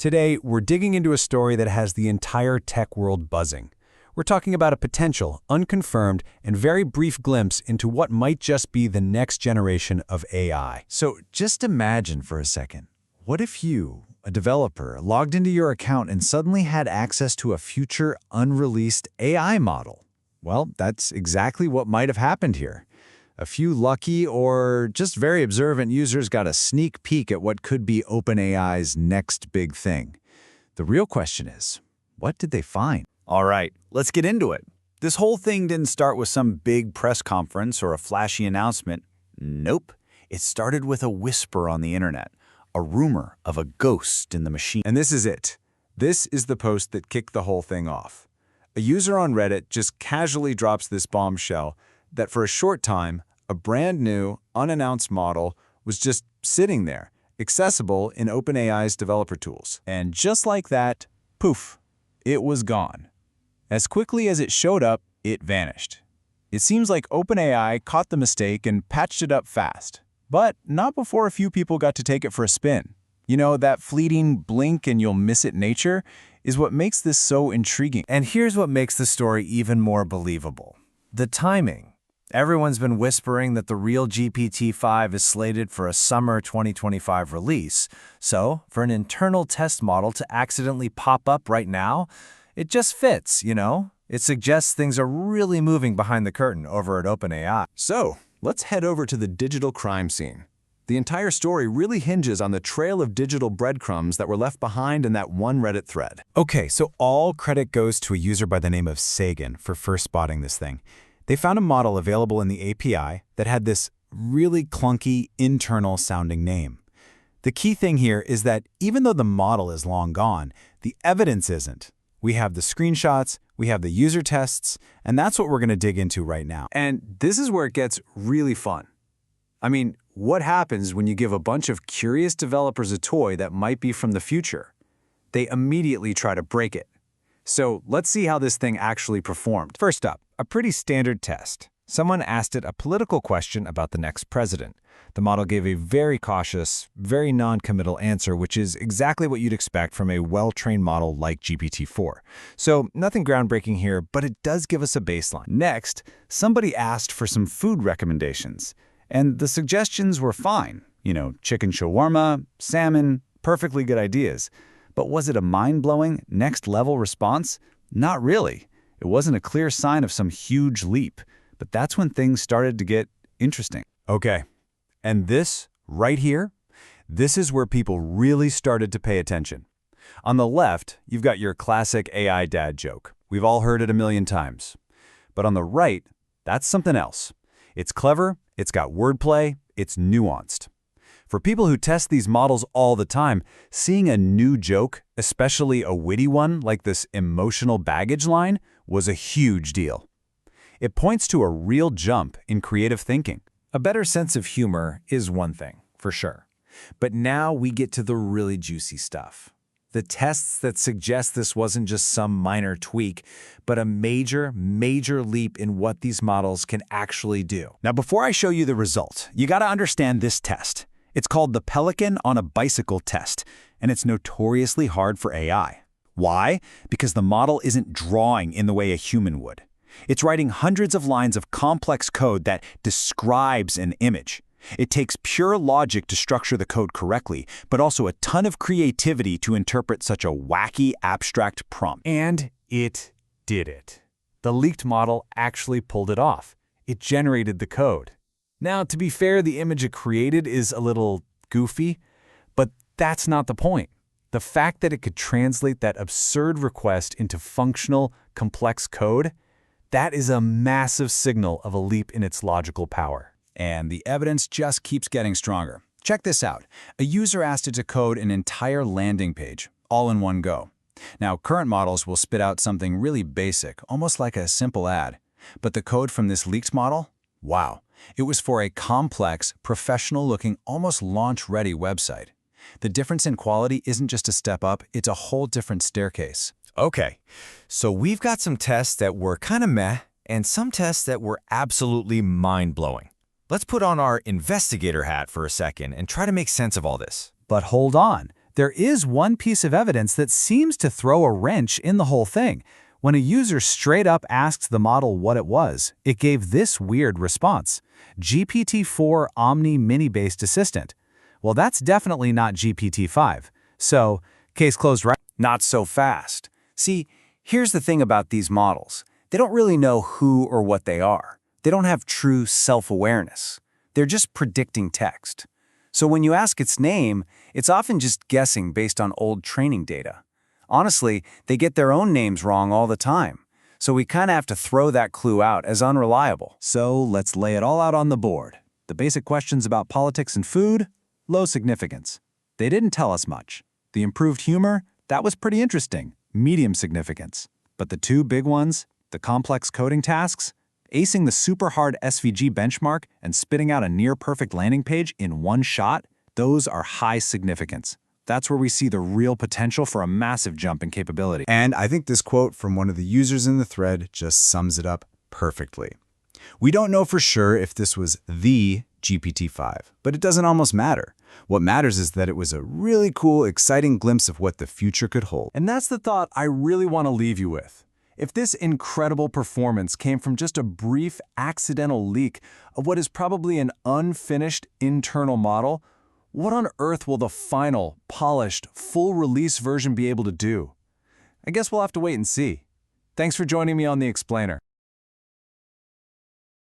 Today, we're digging into a story that has the entire tech world buzzing. We're talking about a potential, unconfirmed, and very brief glimpse into what might just be the next generation of AI. So just imagine for a second, what if you, a developer, logged into your account and suddenly had access to a future unreleased AI model? Well, that's exactly what might have happened here. A few lucky or just very observant users got a sneak peek at what could be OpenAI's next big thing. The real question is, what did they find? All right, let's get into it. This whole thing didn't start with some big press conference or a flashy announcement. Nope. It started with a whisper on the internet, a rumor of a ghost in the machine. And this is it. This is the post that kicked the whole thing off. A user on Reddit just casually drops this bombshell that for a short time, a brand new, unannounced model was just sitting there, accessible in OpenAI's developer tools. And just like that, poof, it was gone. As quickly as it showed up, it vanished. It seems like OpenAI caught the mistake and patched it up fast, but not before a few people got to take it for a spin. You know, that fleeting blink and you'll miss it nature is what makes this so intriguing. And here's what makes the story even more believable. The timing. Everyone's been whispering that the real GPT-5 is slated for a summer 2025 release. So, for an internal test model to accidentally pop up right now, it just fits, you know? It suggests things are really moving behind the curtain over at OpenAI. So, let's head over to the digital crime scene. The entire story really hinges on the trail of digital breadcrumbs that were left behind in that one Reddit thread. Okay, so all credit goes to a user by the name of Sagan for first spotting this thing. They found a model available in the API that had this really clunky, internal-sounding name. The key thing here is that even though the model is long gone, the evidence isn't. We have the screenshots, we have the user tests, and that's what we're going to dig into right now. And this is where it gets really fun. I mean, what happens when you give a bunch of curious developers a toy that might be from the future? They immediately try to break it. So let's see how this thing actually performed. First up, a pretty standard test. Someone asked it a political question about the next president. The model gave a very cautious, very non-committal answer, which is exactly what you'd expect from a well-trained model like GPT-4. So nothing groundbreaking here, but it does give us a baseline. Next, somebody asked for some food recommendations, and the suggestions were fine. You know, chicken shawarma, salmon, perfectly good ideas. But was it a mind-blowing, next-level response? Not really. It wasn't a clear sign of some huge leap, but that's when things started to get interesting. Okay, and this, right here, this is where people really started to pay attention. On the left, you've got your classic AI dad joke. We've all heard it a million times. But on the right, that's something else. It's clever, it's got wordplay, it's nuanced. For people who test these models all the time, seeing a new joke, especially a witty one like this emotional baggage line, was a huge deal. It points to a real jump in creative thinking. A better sense of humor is one thing, for sure. But now we get to the really juicy stuff. The tests that suggest this wasn't just some minor tweak, but a major, major leap in what these models can actually do. Now, before I show you the result, you got to understand this test. It's called the Pelican on a Bicycle test, and it's notoriously hard for AI. Why? Because the model isn't drawing in the way a human would. It's writing hundreds of lines of complex code that describes an image. It takes pure logic to structure the code correctly, but also a ton of creativity to interpret such a wacky, abstract prompt. And it did it. The leaked model actually pulled it off. It generated the code. Now, to be fair, the image it created is a little goofy, but that's not the point. The fact that it could translate that absurd request into functional, complex code, that is a massive signal of a leap in its logical power. And the evidence just keeps getting stronger. Check this out. A user asked it to code an entire landing page, all in one go. Now, current models will spit out something really basic, almost like a simple ad. But the code from this leaked model? Wow. It was for a complex, professional-looking, almost launch-ready website. The difference in quality isn't just a step up, it's a whole different staircase. Okay, so we've got some tests that were kind of meh, and some tests that were absolutely mind-blowing. Let's put on our investigator hat for a second and try to make sense of all this. But hold on, there is one piece of evidence that seems to throw a wrench in the whole thing. When a user straight up asked the model what it was, it gave this weird response: GPT-4 Omni Mini-based assistant. Well, that's definitely not GPT-5. So, case closed, right? Not so fast. See, here's the thing about these models. They don't really know who or what they are. They don't have true self-awareness. They're just predicting text. So when you ask its name, it's often just guessing based on old training data. Honestly, they get their own names wrong all the time. So we kind of have to throw that clue out as unreliable. So let's lay it all out on the board. The basic questions about politics and food, low significance. They didn't tell us much. The improved humor, that was pretty interesting, medium significance. But the two big ones, the complex coding tasks, acing the super hard SVG benchmark and spitting out a near-perfect landing page in one shot, those are high significance. That's where we see the real potential for a massive jump in capability. And I think this quote from one of the users in the thread just sums it up perfectly. We don't know for sure if this was the GPT-5, but it doesn't almost matter. What matters is that it was a really cool, exciting glimpse of what the future could hold. And that's the thought I really want to leave you with. If this incredible performance came from just a brief accidental leak of what is probably an unfinished internal model, what on earth will the final, polished, full-release version be able to do? I guess we'll have to wait and see. Thanks for joining me on The Explainer.